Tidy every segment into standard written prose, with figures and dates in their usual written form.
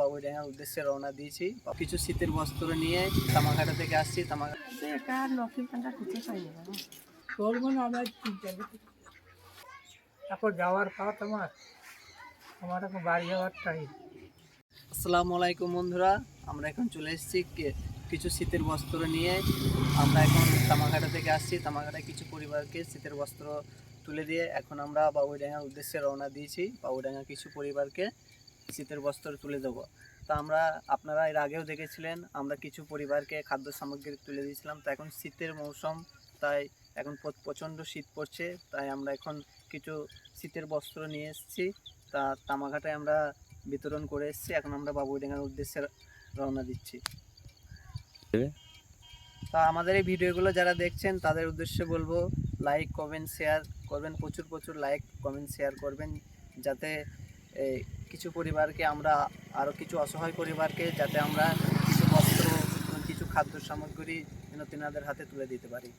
বাবুইডাঙ্গার উদ্দেশ্যে রওনা দিয়েছি। কিছু শীতের বস্ত্র নিয়ে তামাঘাটা থেকে আসছি। তারপর যাওয়ার পথ আমার এখন বাড়ি যাওয়ার টাইম। আসসালামু আলাইকুম বন্ধুরা, আমরা এখন চলে এসেছি কিছু শীতের বস্ত্র নিয়ে। আমরা এখন তামাঘাটা থেকে আসছি। তামাঘাটায় কিছু পরিবারকে শীতের বস্ত্র তুলে দিয়ে এখন আমরা বাবুইডাঙ্গার উদ্দেশ্যে রওনা দিয়েছি। বাবুইডাঙ্গার কিছু পরিবারকে শীতের বস্ত্র তুলে দেবো। তা আপনারা এর আগেও দেখেছিলেন, আমরা কিছু পরিবারকে খাদ্য সামগ্রী তুলে দিয়েছিলাম। তো এখন শীতের মৌসুম, তাই এখন প্রচণ্ড শীত পড়ছে, তাই আমরা এখন কিছু শীতের বস্ত্র নিয়ে এসেছি। তা তামাঘাটায় আমরা বিতরণ করে এসেছি। এখন আমরা বাবুইডাঙ্গার উদ্দেশ্যে রওনা দিচ্ছি। তা আমাদের এই ভিডিওগুলো যারা দেখছেন তাদের উদ্দেশ্যে বলবো, লাইক কমেন্ট শেয়ার করবেন, প্রচুর লাইক কমেন্ট শেয়ার করবেন, যাতে কিছু পরিবারকে আমরা আরও কিছু অসহায় পরিবারকে যাতে আমরা কিছু বস্ত্র, কিছু খাদ্য সামগ্রী যেন তেনাদের হাতে তুলে দিতে পারি।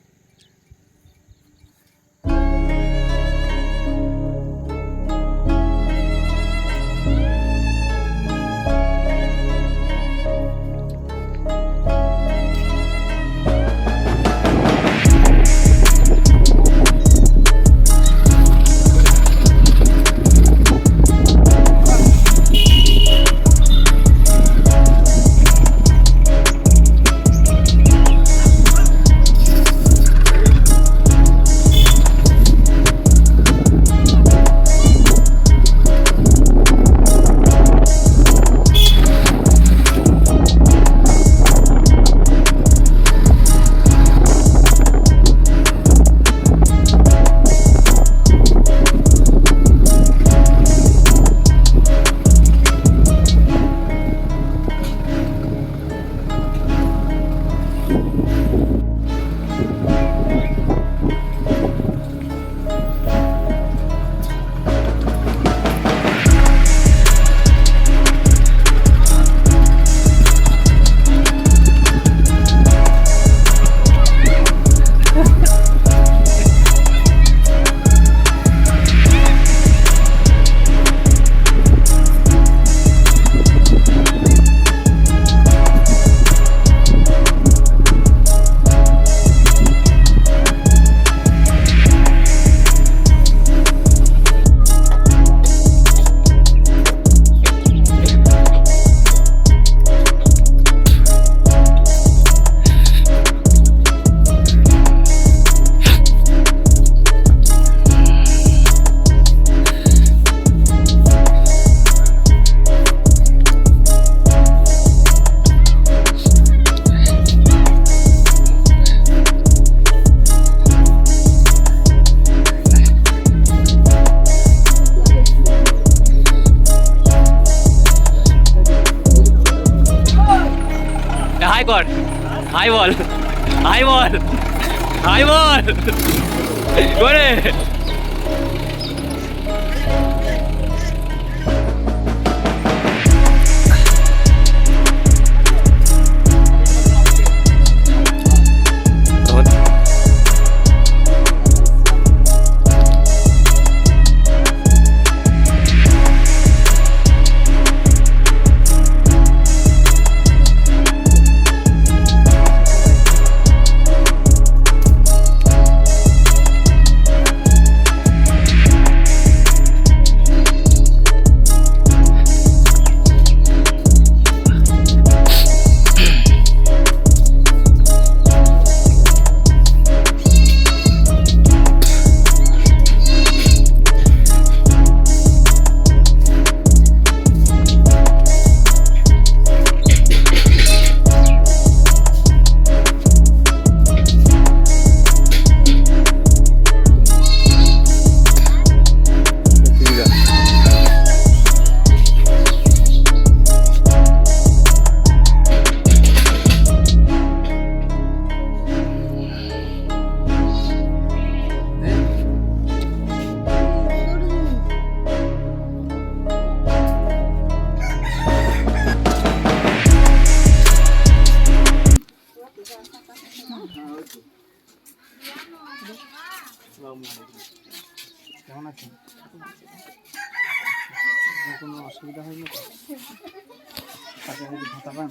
হাই বল করে সরকারি ভাতা পান?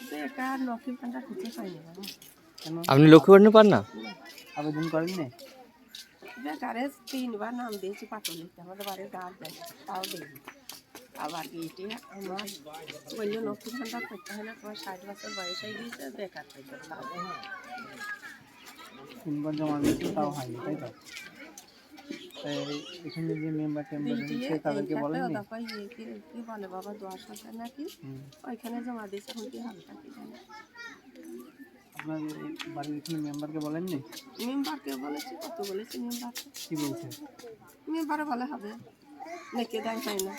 বেকার লক্ষ্মীর ভান্ডার খুঁজে পাইনি বাবা। কেন আপনি লক্ষ্মী ভান্ডার পান না? আবেদন করেননি? বেকারে 3বার নাম দিয়েছি পাটলিতে, আমাদের বাড়ির গাছ দেয় তাও দিইনি। আবার গিয়েটি আমার বললো লক্ষ্মীর ভান্ডার করতে হলে তোমার 60 বছর বয়স হয়ে গিয়েছে, বেকার করতে তাও দেয়নি। 3বার জমা দিয়েছে তাও হয়নি, তাই তো? তাই এখানে যে মেম্বার টেম্বার দিয়ে রয়েছে তাদেরকে এইটাতে বলেননি? ওটা কই কি বলে বাবা 10,000 নাকি হুম। ওইখানে জমা দিয়েছে, এখন কি হালটা কি জানি। আপনার এই বাড়ির এখানে মেম্বারকে বলেননি? মেম্বারকে বলেছি, কত বলেছি মেম্বারকে, কি বলছে? মেম্বারে বলে হবে নাকি দেয় হয় না।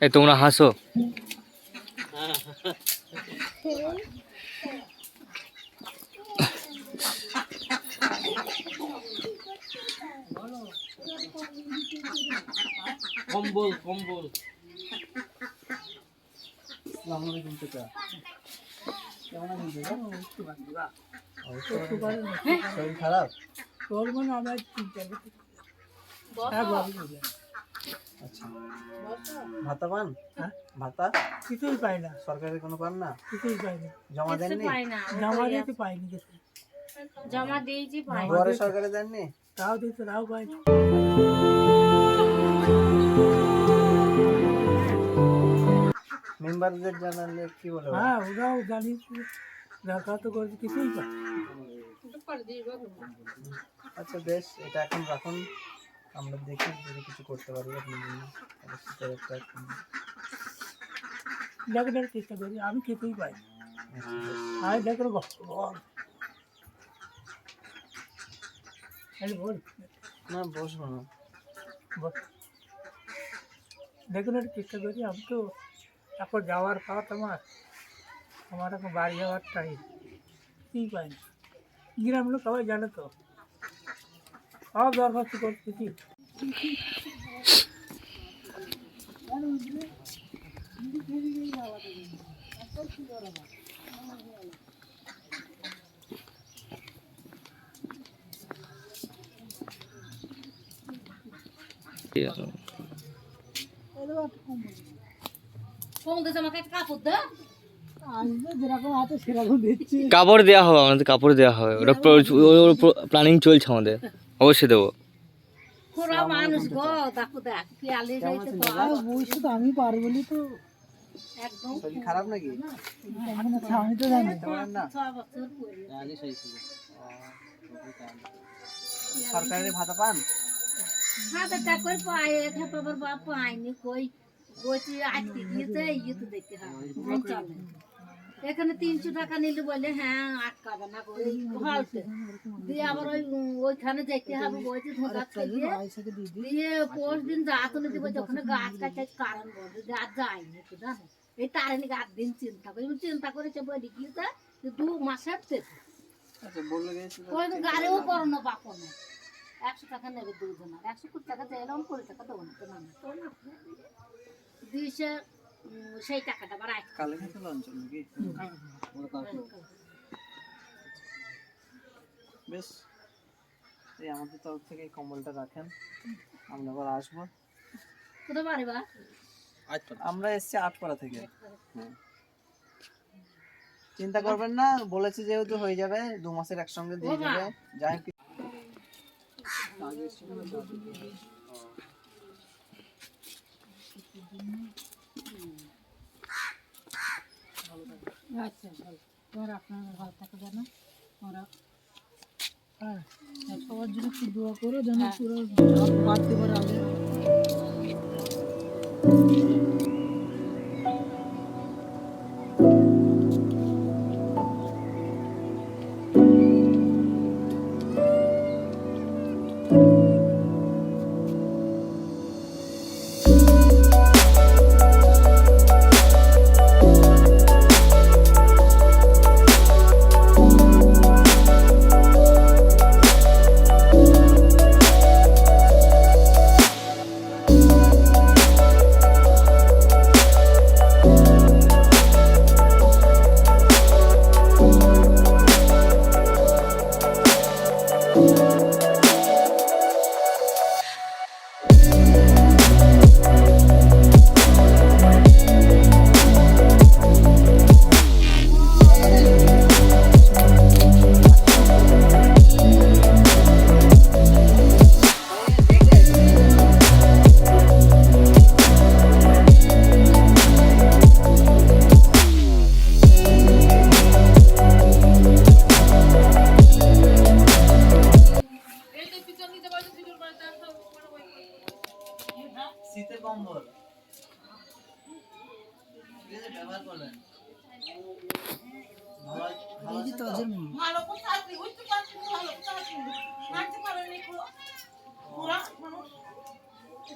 এই তোমরা হাসো। কম্বল কম্বল। আসসালামু আলাইকুম চাচা। কেমন আছেন চাচা? শরীর খারাপ? আচ্ছা, ভাতা পান? হ্যাঁ? ভাতা কিছুই পাই না, সরকারের কোনো পান না? কিছুই পাই না, জমা দেননি? জমা দিতে পাইনি কিছু, জমা দিয়েছি পাই দুয়ারে সরকারে দেননি? তাও দিতে তাও পাইনি। মেম্বারদের জানালে কি বলে ওরা? হ্যাঁ ওরাও জানি, দরখাস্ত করেছি, কিছুই পাই। আচ্ছা বেশ, এটা এখন রাখুন, আমরা দেখি যদি কিছু করতে পারি আপনার জন্য। অবশ্যই একটা দেখার চেষ্টা করি, আমি কিছুই পাই না। আচ্ছা, বেশ। আর দেখো বল বল না বসবো না। বল, দেখার চেষ্টা করি। আমি তো এখন যাওয়ার পথ, আমার এখন বাড়ি যাওয়ার টাইম, কিছুই পাই না। গ্রাম লোক সবাই জানে তো, সব দরখাস্ত করতেছি। ঠিক আছে। আমাকে কাপড় দে। যেরকম আছে সেরকম দিচ্ছি। কাপড় দেওয়া হবে, আমাদের কাপড় দেওয়া হবে, ওটা প্ল্যানিং চলছে আমাদের, অবশ্যই দেবো। খোরা মানুষ গো, দেখো দেখ পিয়ালি কেমন হয়েছে আছেন তো দাদা? বুঝতে তো আমি পারবো বলি তো, একদম শরীর খারাপ নাকি? আমি তো জানি। তেমন না? 6 বছর পরে সরকারের ভাতা পান? হাজারটা করে পায়, এটা বাবার বাপ পায়নি কই, বলছি আজকে গিয়েছে ইয়ে দেখতে হবে চলে। এখানে 300 টাকা নিলে বলে হ্যাঁ আটকাবে না ওই হলতে দিয়ে, আবার ওইখানে যেতে হবে বলছে ধোঁকা দিয়ে পোস্ট দিন রাত হলে দিব, যখন গাছ কাছে কারণ বলছে যে আর যায়নি তো জানো, এই তারিণী 8 দিন চিন্তা করি, চিন্তা করেছে বলে গিয়েছে 2 মাসের থেকে আচ্ছা বলে গেছি তো ওই তো গাড়িও করো না বাপো না 100 টাকা নেবে দুজন আর 120 টাকা চাইলাম 20 টাকা দেবো না তো না 200 সেই টাকাটা আবার আয় কালে খেতে অঞ্চল নাকি বেশ এই আমাদের তরফ থেকে এই কম্বলটা রাখেন আমরা আবার আসবো কোথায় বাড়ি বা আমরা এসেছি আটপাড়া থেকে হ্যাঁ চিন্তা করবেন না বলেছি যেহেতু হয়ে যাবে 2 মাসের একসঙ্গে দিয়ে যাবে যাই হোক আচ্ছা ভালো তোমার আপনার ভালো থাকে জানো ওরা সবার জন্য একটু দোয়া করো যেন পুরো বাড়তে পারে আগে শীতের কম্বল ঠিক আছে ব্যবহার করবেন ভালো করে চাকরি হইতে পারছি ভালো চাকরি মানতে পারেনি কো পুরা মানুষ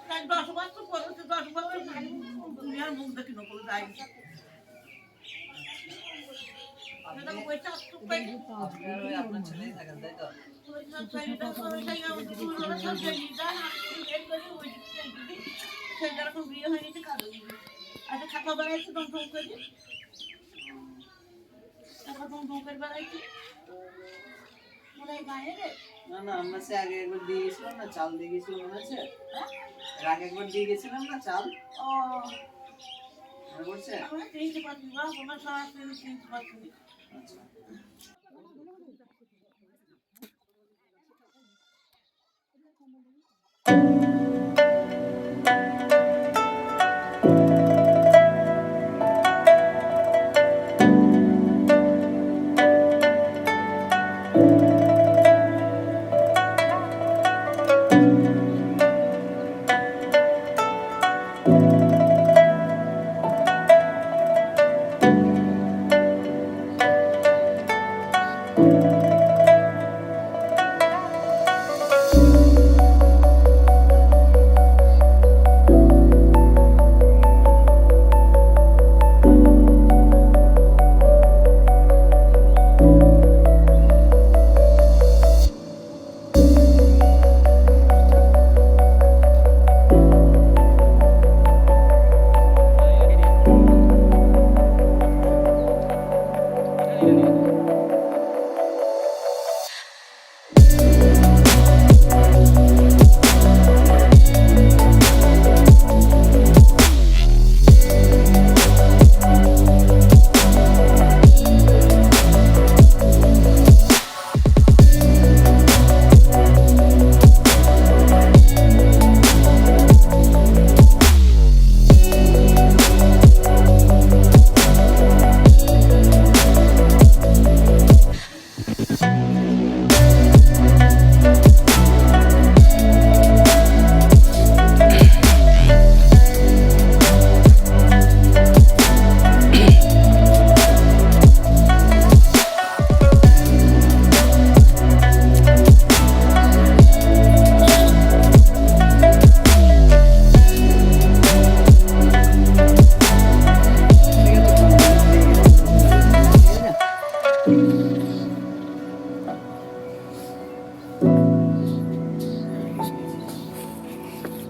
প্রায় 10 বছর পরে 10 বছর দুনিয়ার মুখ দেখি না বলে যাই আপনার ছেলেই থাকেন তাই তো আচ্ছা খাতা বানাইছি দম দম করে টাকা দম দম করে বানাইছি মনে গায়ে রে না না আমরা সে আগে একবার দিয়ে গেছিলাম না চাল দিয়ে গেছিলাম মনে আছে এর আগে একবার দিয়ে গেছিলাম না চাল ও মনে পড়ছে আমরা চিনতে পারছি না আমরা সব চিনতে পারছি আচ্ছা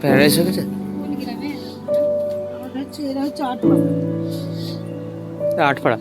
প্যারালাইজ হয়ে গেছে? কোন গ্রামে? আমাদের হচ্ছে এরা হচ্ছে 8 মাস। আটপাড়া।